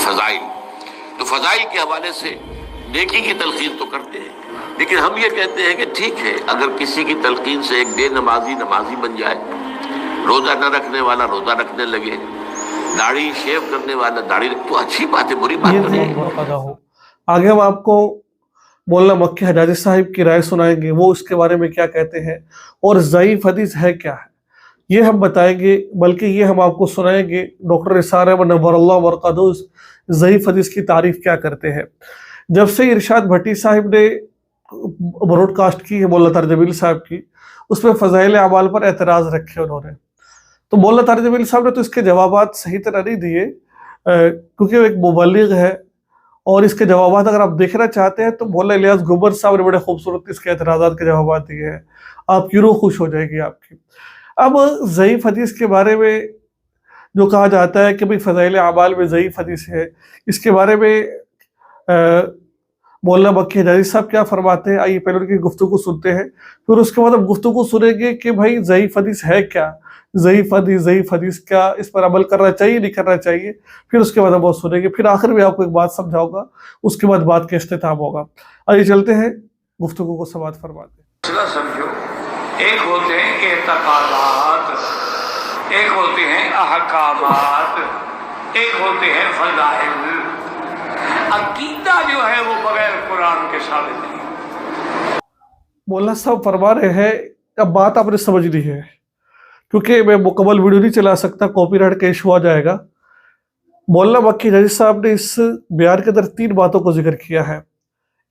فضائل، تو فضائل کے حوالے سے نیکی کی تلقین تو کرتے ہیں، لیکن ہم یہ کہتے ہیں کہ ٹھیک ہے اگر کسی کی تلقین سے ایک بے نمازی نمازی بن جائے، روزہ نہ رکھنے والا روزہ رکھنے لگے، داڑھی شیو کرنے والا داڑھی، تو اچھی بات ہے، بری بات تو نہیں ہے۔ آگے ہم آپ کو مولانا مکی حجازی صاحب کی رائے سنائیں گے، وہ اس کے بارے میں کیا کہتے ہیں، اور ضعیف حدیث ہے کیا ہے یہ ہم بتائیں گے، بلکہ یہ ہم آپ کو سنائیں گے ڈاکٹر نثار احمد نور اللہ مرقدہ ضعیف حدیث کی تعریف کیا کرتے ہیں۔ جب سے ارشاد بھٹی صاحب نے براڈ کاسٹ کی ہے مولانا طارق جمیل صاحب کی، اس میں فضائل اعمال پر اعتراض رکھے انہوں نے، تو مولانا طارق جمیل صاحب نے تو اس کے جوابات صحیح طرح نہیں دیے، کیونکہ وہ ایک مبلغ ہے، اور اس کے جوابات اگر آپ دیکھنا چاہتے ہیں تو مولانا الیاس گوبر صاحب نے بڑے خوبصورت اس کے اعتراضات کے جوابات دیے ہیں، آپ کی روح خوش ہو جائے گی آپ کی۔ اب ضعیف حدیث کے بارے میں جو کہا جاتا ہے کہ بھئی فضائل اعمال میں ضعیف حدیث ہے، اس کے بارے میں مولانا مکی حجازی صاحب کیا فرماتے ہیں، آئیے پہلے ان کی گفتگو سنتے ہیں، پھر اس کے بعد ہم گفتگو سنیں گے کہ بھائی ضعیف حدیث ہے کیا، ضعیف حدیث کیا، اس پر عمل کرنا چاہیے نہیں کرنا چاہیے، پھر اس کے بعد ہم وہ سنیں گے، پھر آخر میں آپ کو ایک بات سمجھاؤں گا، اس کے بعد بات کا اختتام ہوگا۔ آئیے چلتے ہیں گفتگو کو سماعت فرماتے ہیں۔ سمجھو، ایک ہوتے ہیں اعتقادات، ایک ہوتے ہیں احکامات، ایک ہوتے ہیں فضائل۔ عقیدہ جو ہے وہ بغیر قرآن کے ثابت نہیں۔ مولانا صاحب فرما رہے ہیں، اب بات آپ نے سمجھ لی ہے، کیونکہ میں مکمل ویڈیو نہیں چلا سکتا، کاپی رائٹ کا ایشو آ جائے گا۔ مولانا مکی حجازی صاحب نے اس بیان کے اندر 3 باتوں کو ذکر کیا ہے۔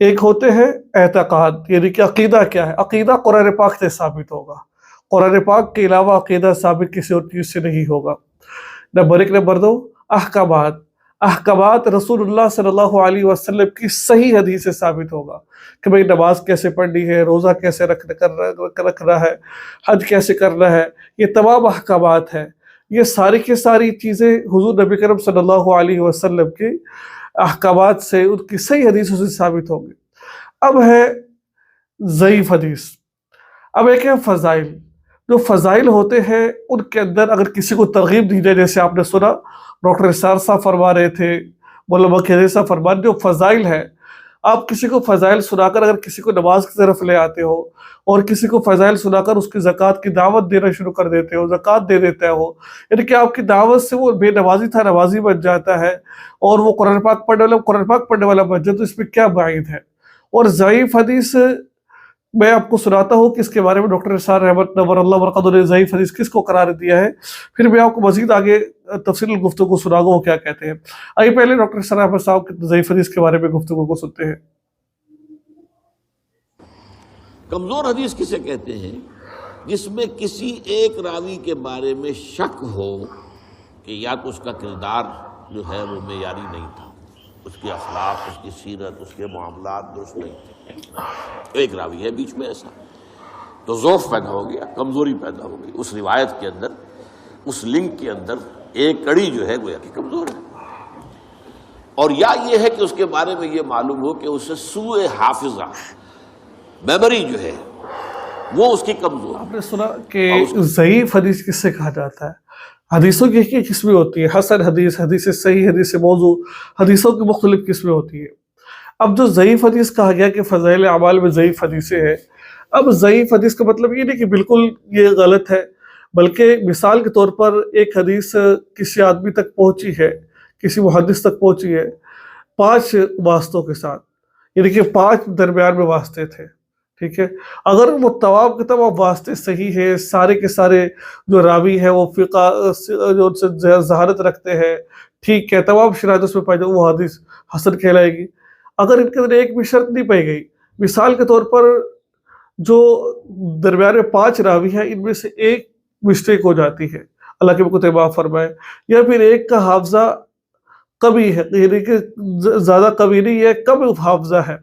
ایک ہوتے ہیں اعتقاد، یعنی کہ عقیدہ کیا ہے، عقیدہ قرآن پاک سے ثابت ہوگا، قرآن پاک کے علاوہ عقیدہ ثابت کسی اور چیز سے نہیں ہوگا۔ نمبر 1۔ نمبر 2، احکامات، احکامات رسول اللہ صلی اللہ علیہ وسلم کی صحیح حدیث سے ثابت ہوگا کہ بھئی نماز کیسے پڑھنی ہے، روزہ کیسے رکھنا ہے، حج کیسے کرنا ہے، یہ تمام احکامات ہیں، یہ ساری کی ساری چیزیں حضور نبی کرم صلی اللہ علیہ وسلم کی احکامات سے، ان کی صحیح حدیثوں سے ثابت ہوں گے۔ اب ہے ضعیف حدیث، اب ایک ہے فضائل۔ جو فضائل ہوتے ہیں ان کے اندر اگر کسی کو ترغیب دی جائے، جیسے آپ نے سنا ڈاکٹر نثار صاحب فرما رہے تھے، مولانا مکی حجازی صاحب فرما رہے، جو فضائل ہے، آپ کسی کو فضائل سنا کر اگر کسی کو نماز کی طرف لے آتے ہو، اور کسی کو فضائل سنا کر اس کی زکوٰۃ کی دعوت دینا شروع کر دیتے ہو، زکوٰۃ دے دیتا ہو، یعنی کہ آپ کی دعوت سے وہ بے نمازی تھا نمازی بن جاتا ہے، اور وہ قرآن پاک پڑھنے والا بن جاتا ہے، تو اس میں کیا بعید ہے۔ اور ضعیف حدیث میں آپ کو سناتا ہوں کہ اس کے بارے میں ڈاکٹر نثار احمد نور اللہ مرقدہ نے ضعیف حدیث کس کو قرار دیا ہے، پھر میں آپ کو مزید آگے تفصیل گفتگو سنا گا وہ کیا کہتے ہیں۔ آئیے پہلے ڈاکٹر نثار احمد صاحب کی ضعیف حدیث کے بارے میں گفتگو کو سنتے ہیں۔ کمزور حدیث کسے کہتے ہیں؟ جس میں کسی ایک راوی کے بارے میں شک ہو کہ یا تو اس کا کردار جو ہے وہ معیاری نہیں تھا، اس کی اخلاق، اس کی سیرت، اس کے معاملات درست نہیں تھے، ایک راوی ہے بیچ میں ایسا، تو ضعف پیدا ہو گیا، کمزوری پیدا ہو گئی، اس روایت کے اندر، اس لنک کے اندر ایک کڑی جو ہے گویا کہ کمزور ہے۔ اور یا یہ ہے کہ اس کے بارے میں یہ معلوم ہو کہ اسے سوء حافظہ، میموری جو ہے وہ اس کی کمزور۔ آپ نے سنا کہ ضعیف حدیث کس سے کہا جاتا ہے؟ حدیثوں کی ایک قسمیں ہوتی ہیں، حسن حدیث، حدیث صحیح، حدیث موضوع، حدیثوں کی مختلف قسمیں ہوتی ہیں۔ اب جو ضعیف حدیث کہا گیا کہ فضائل اعمال میں ضعیف حدیثیں ہیں، اب ضعیف حدیث کا مطلب یہ نہیں کہ بالکل یہ غلط ہے، بلکہ مثال کے طور پر ایک حدیث کسی آدمی تک پہنچی ہے، کسی محدث تک پہنچی ہے 5 واسطوں کے ساتھ، یعنی کہ 5 درمیان میں واسطے تھے، ٹھیک ہے، اگر وہ تمام کے تمام واسطے صحیح ہے، سارے کے سارے جو راوی ہیں وہ فقہ جو ان سے ذہانت رکھتے ہیں، ٹھیک ہے، تمام شرائط اس میں پائی جائے، وہ حدیث حسن کہلائے گی۔ اگر ان کے اندر ایک بھی شرط نہیں پائی گئی، مثال کے طور پر جو درمیان میں 5 راوی ہیں، ان میں سے ایک مسٹیک ہو جاتی ہے، اللہ کے کو معاف فرمائے، یا پھر ایک کا حافظہ قوی ہے، یعنی کہ زیادہ قوی نہیں ہے، کم حافظہ ہے،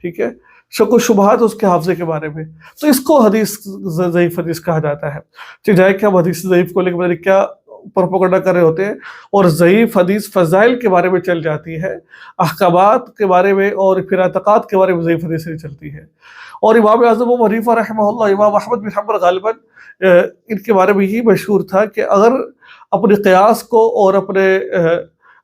ٹھیک ہے، شک و شبہات اس کے حافظے کے بارے میں، تو اس کو حدیث ضعیف حدیث کہا جاتا ہے۔ چاہے کہ ہم حدیث ضعیف کو لے کے کیا پروپیگنڈا کر رہے ہوتے ہیں، اور ضعیف حدیث فضائل کے بارے میں چل جاتی ہے، احکامات کے بارے میں اور پھر اعتقاد کے بارے میں ضعیف حدیث نہیں چلتی ہے۔ اور امام اعظم ابو حنیفہ رحمہ اللہ، امام احمد بن حنبل غالباً ان کے بارے میں یہ مشہور تھا کہ اگر اپنے قیاس کو اور اپنے